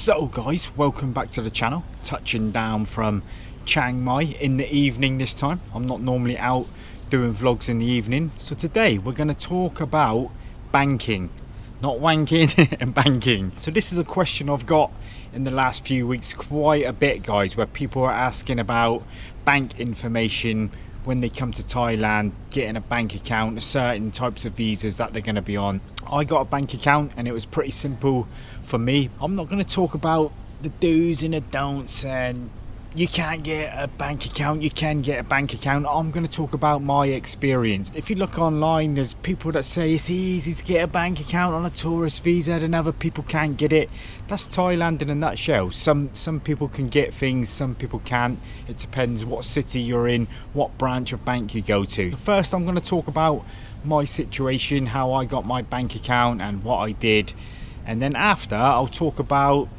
So guys, welcome back to the channel. Touching down from Chiang Mai in the evening this time. I'm not normally out doing vlogs in the evening. So today we're going to talk about banking. Not wanking, and banking. So this is a question I've got in the last few weeks quite a bit, guys, where people are asking about bank information when they come to Thailand, getting a bank account, certain types of visas that they're going to be on. I got a bank account and it was pretty simple for me. I'm not going to talk about the do's and the don'ts and you can't get a bank account, you can get a bank account. I'm going to talk about my experience. If you look online, there's people that say it's easy to get a bank account on a tourist visa and other people can't get it. That's Thailand in a nutshell. Some people can get things, some people can't. It depends what city you're in, what branch of bank you go to. First, I'm going to talk about my situation, how I got my bank account and what I did. And then after, I'll talk about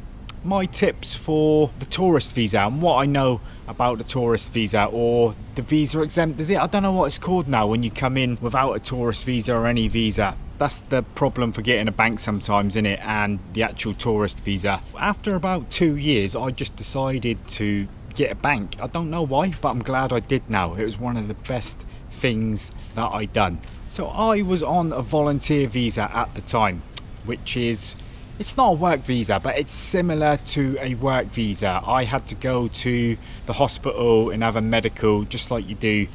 my tips for the tourist visa and what I know about the tourist visa, or the visa exempt, is it? I don't know what it's called now when you come in without a tourist visa or any visa. That's the problem for getting a bank sometimes, isn't it? And the actual tourist visa. After about 2 years, I just decided to get a bank. I don't know why, but I'm glad I did now. It was one of the best things that I done. So I was on a volunteer visa at the time, which is, it's not a work visa, but it's similar to a work visa. I had to go to the hospital and have a medical just like you do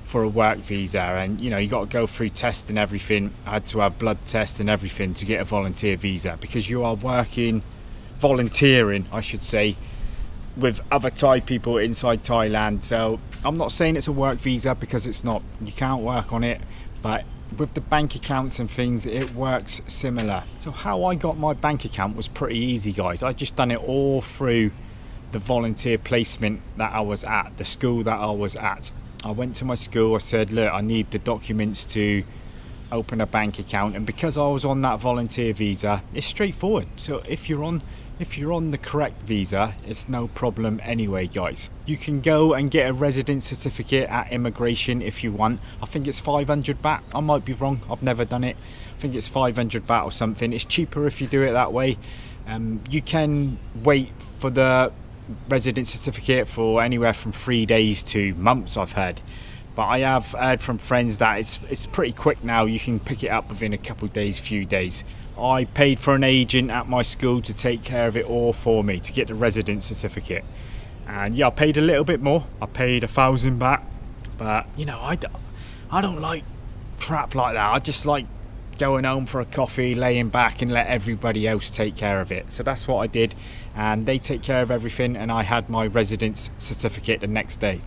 for a work visa, and you got to go through tests and everything. I had to have blood tests and everything to get a volunteer visa, because you are volunteering I should say, with other Thai people inside Thailand. So I'm not saying it's a work visa, because it's not. You can't work on it, but with the bank accounts and things, it works similar. So how I got my bank account was pretty easy, guys. I just done it all through the volunteer placement that I was at, the school that I was at. I went to my school, I said, look, I need the documents to open a bank account, and because I was on that volunteer visa, it's straightforward. So if you're on the correct visa, it's no problem anyway, guys. You can go and get a residence certificate at immigration if you want. I think it's 500 baht. I might be wrong. I've never done it. I think it's 500 baht or something. It's cheaper if you do it that way. You can wait for the residence certificate for anywhere from 3 days to months, I've heard. But I have heard from friends that it's pretty quick now. You can pick it up within a couple of days, few days. I paid for an agent at my school to take care of it all for me, to get the residence certificate. And yeah, I paid a little bit more. I paid 1,000 baht. But I don't like crap like that. I just like going home for a coffee, laying back and let everybody else take care of it. So that's what I did, and they take care of everything, and I had my residence certificate the next day.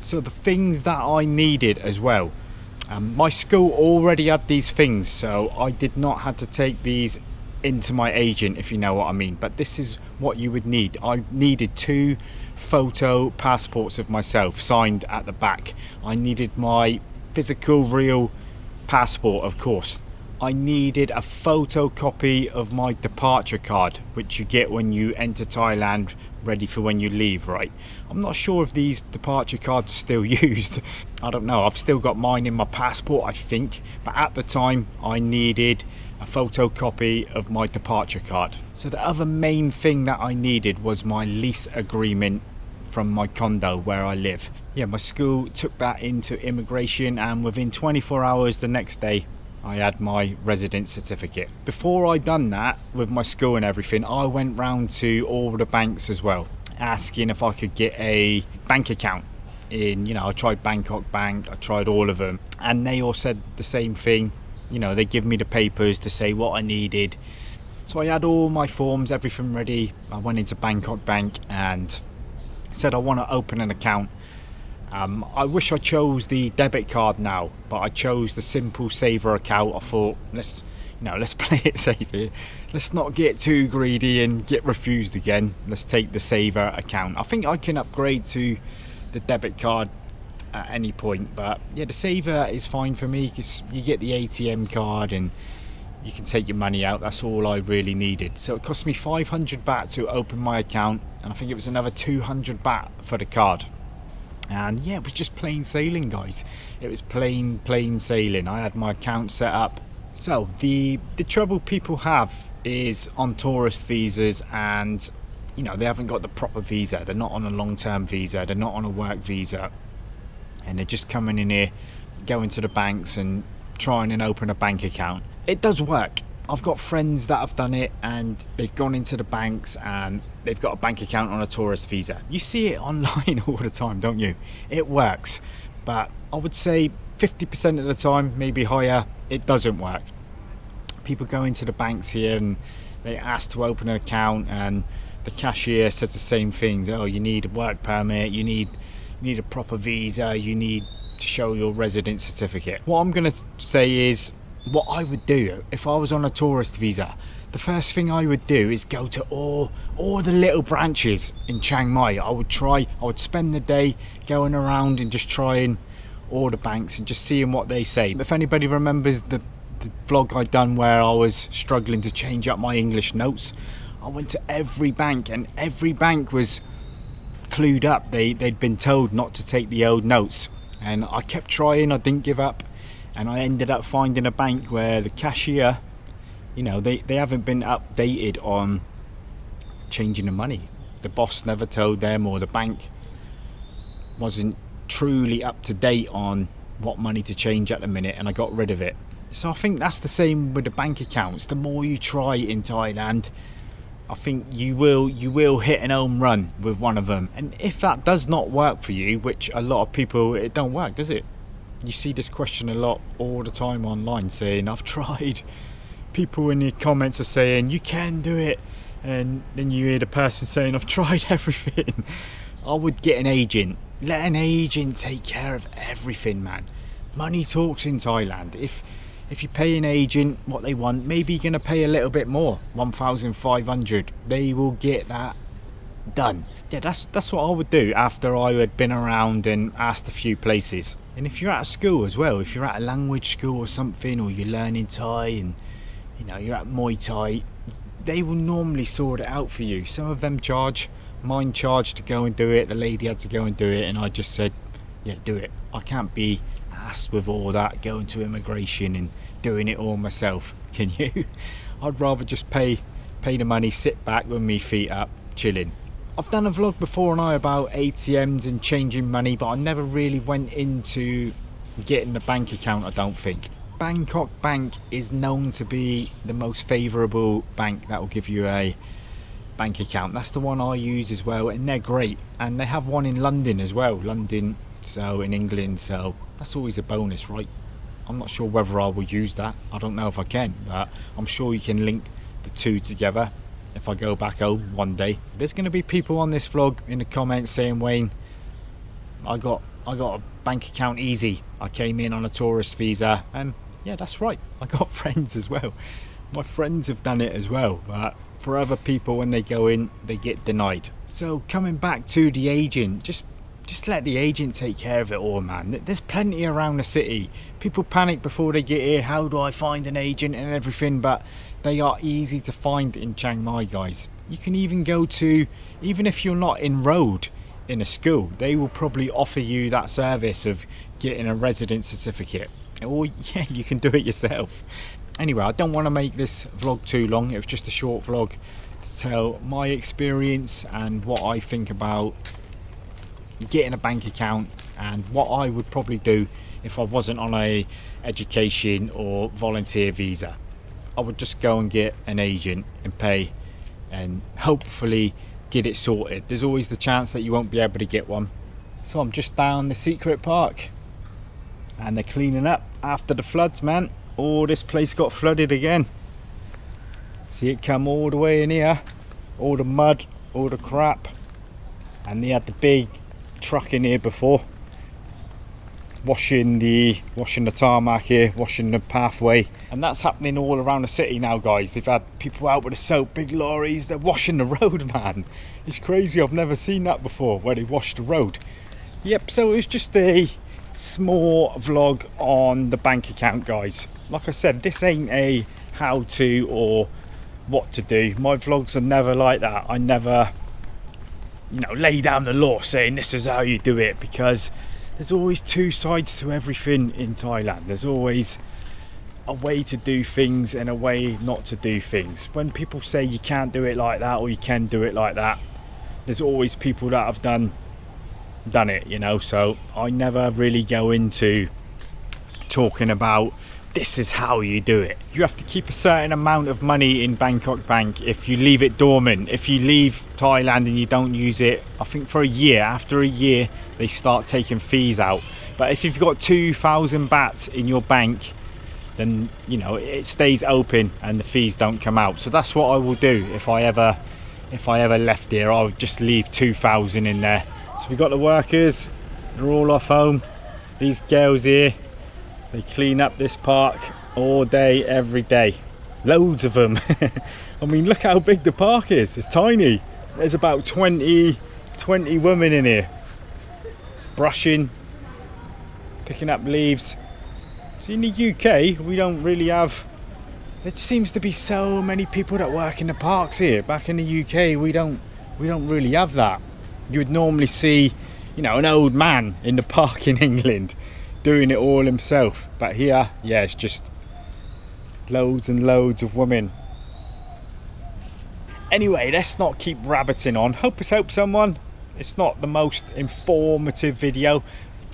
So the things that I needed as well, my school already had these things, so I did not have to take these into my agent, if you know what I mean. But this is what you would need. I needed 2 photo passports of myself signed at the back. I needed my physical real passport, of course. I needed a photocopy of my departure card, which you get when you enter Thailand, ready for when you leave, right? I'm not sure if these departure cards are still used. I don't know. I've still got mine in my passport, I think. But at the time, I needed a photocopy of my departure card. So the other main thing that I needed was my lease agreement from my condo where I live. Yeah, my school took that into immigration, and within 24 hours the next day, I had my residence certificate. Before I done that with my school and everything, I went round to all the banks as well, asking if I could get a bank account in, I tried Bangkok Bank, I tried all of them, and they all said the same thing. They give me the papers to say what I needed. So I had all my forms, everything ready. I went into Bangkok Bank and said I want to open an account. I wish I chose the debit card now, but I chose the simple saver account. I thought, let's play it safe here. Let's not get too greedy and get refused again. Let's take the saver account. I think I can upgrade to the debit card at any point, but yeah, the saver is fine for me, because you get the ATM card and you can take your money out. That's all I really needed. So it cost me 500 baht to open my account, and I think it was another 200 baht for the card. And yeah, it was just plain sailing, guys. It was plain sailing. I had my account set up So the trouble people have is on tourist visas, and they haven't got the proper visa. They're not on a long-term visa, they're not on a work visa, and they're just coming in here, going to the banks and trying and open a bank account. It does work. I've got friends that have done it, and they've gone into the banks and they've got a bank account on a tourist visa. You see it online all the time, don't you? It works, but I would say 50% of the time, maybe higher, it doesn't work. People go into the banks here and they ask to open an account, and the cashier says the same things. Oh, you need a work permit, you need a proper visa, you need to show your residence certificate. What I'm going to say is, what I would do if I was on a tourist visa, the first thing I would do is go to all the little branches in Chiang Mai. I would spend the day going around and just trying all the banks and just seeing what they say. If anybody remembers the vlog I done where I was struggling to change up my English notes, I went to every bank, and every bank was clued up. They'd been told not to take the old notes, and I kept trying. I didn't give up, and I ended up finding a bank where the cashier, they haven't been updated on changing the money. The boss never told them, or the bank wasn't truly up to date on what money to change at the minute, and I got rid of it. So I think that's the same with the bank accounts. The more you try in Thailand, I think you will hit an home run with one of them. And if that does not work for you, which a lot of people, it don't work, does it? You see this question a lot all the time online, saying I've tried. People in the comments are saying you can do it, and then you hear the person saying I've tried everything. I would get an agent. Let an agent take care of everything, man. Money talks in Thailand. If you pay an agent what they want, maybe you're going to pay a little bit more, 1,500. They will get that done. Yeah, that's what I would do after I had been around and asked a few places. And if you're at a school as well, if you're at a language school or something, or you're learning Thai and you're at Muay Thai, they will normally sort it out for you. Some of them charge. Mine charged to go and do it. The lady had to go and do it, and I just said, yeah, do it. I can't be asked with all that, going to immigration and doing it all myself. Can you? I'd rather just pay the money, sit back with me feet up, chilling. I've done a vlog before and about ATMs and changing money, but I never really went into getting a bank account, I don't think. Bangkok Bank is known to be the most favourable bank that will give you a bank account. That's the one I use as well, and they're great. And they have one in London as well, so in England, so that's always a bonus, right? I'm not sure whether I will use that. I don't know if I can, but I'm sure you can link the two together if I go back home one day. There's going to be people on this vlog in the comments saying, Wayne, I got a bank account easy. I came in on a tourist visa, and yeah, that's right. I got friends as well. My friends have done it as well, but for other people, when they go in, they get denied. So coming back to the agent, just let the agent take care of it all, man. There's plenty around the city. People panic before they get here. How do I find an agent and everything? But they are easy to find in Chiang Mai, guys. You can even go to, even if you're not enrolled in a school, they will probably offer you that service of getting a residence certificate. Or yeah, you can do it yourself. Anyway, I don't want to make this vlog too long. It was just a short vlog to tell my experience and what I think about getting a bank account, and what I would probably do if I wasn't on a education or volunteer visa. I would just go and get an agent and pay, and hopefully get it sorted. There's always the chance that you won't be able to get one. So I'm just down the secret park, and they're cleaning up after the floods, man. Oh, this place got flooded again. See it come all the way in here, all the mud, all the crap. And they had the big truck in here before, washing the tarmac here, washing the pathway. And that's happening all around the city now, guys. They've had people out with the soap, big lorries, they're washing the road, man. It's crazy. I've never seen that before, where they wash the road. Yep, so it was just a small vlog on the bank account, guys. Like I said, this ain't a how to or what to do. My vlogs are never like that. I never lay down the law saying this is how you do it, because there's always two sides to everything in Thailand. There's always a way to do things and a way not to do things. When people say you can't do it like that or you can do it like that, there's always people that have done it, you know. So I never really go into talking about this is how you do it. You have to keep a certain amount of money in Bangkok Bank if you leave it dormant. If you leave Thailand and you don't use it, I think for a year, after a year they start taking fees out. But if you've got 2,000 baht in your bank, then you know it stays open and the fees don't come out. So that's what I will do if I ever left here. I would just leave 2,000 in there. So we got the workers, they're all off home. These girls here, they clean up this park all day, every day. Loads of them. I mean, look how big the park is. It's tiny. There's about 20 women in here. Brushing, picking up leaves. So in the UK, we don't really have... There seems to be so many people that work in the parks here. Back in the UK, we don't really have that. You would normally see, you know, an old man in the park in England doing it all himself. But here, yeah, it's just loads and loads of women. Anyway, let's not keep rabbiting on. Hope it's helped someone. It's not the most informative video.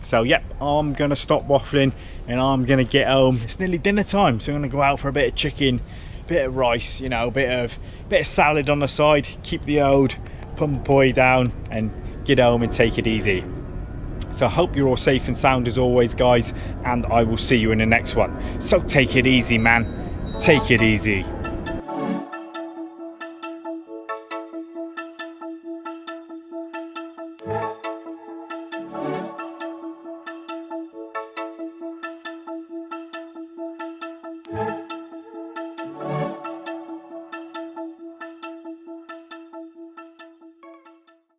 So yep, I'm gonna stop waffling and I'm gonna get home. It's nearly dinner time, so I'm gonna go out for a bit of chicken, bit of rice, you know, bit of salad on the side, keep the old pum poi down and get home and take it easy. So I hope you're all safe and sound as always, guys, and I will see you in the next one. So take it easy, man. Take it easy.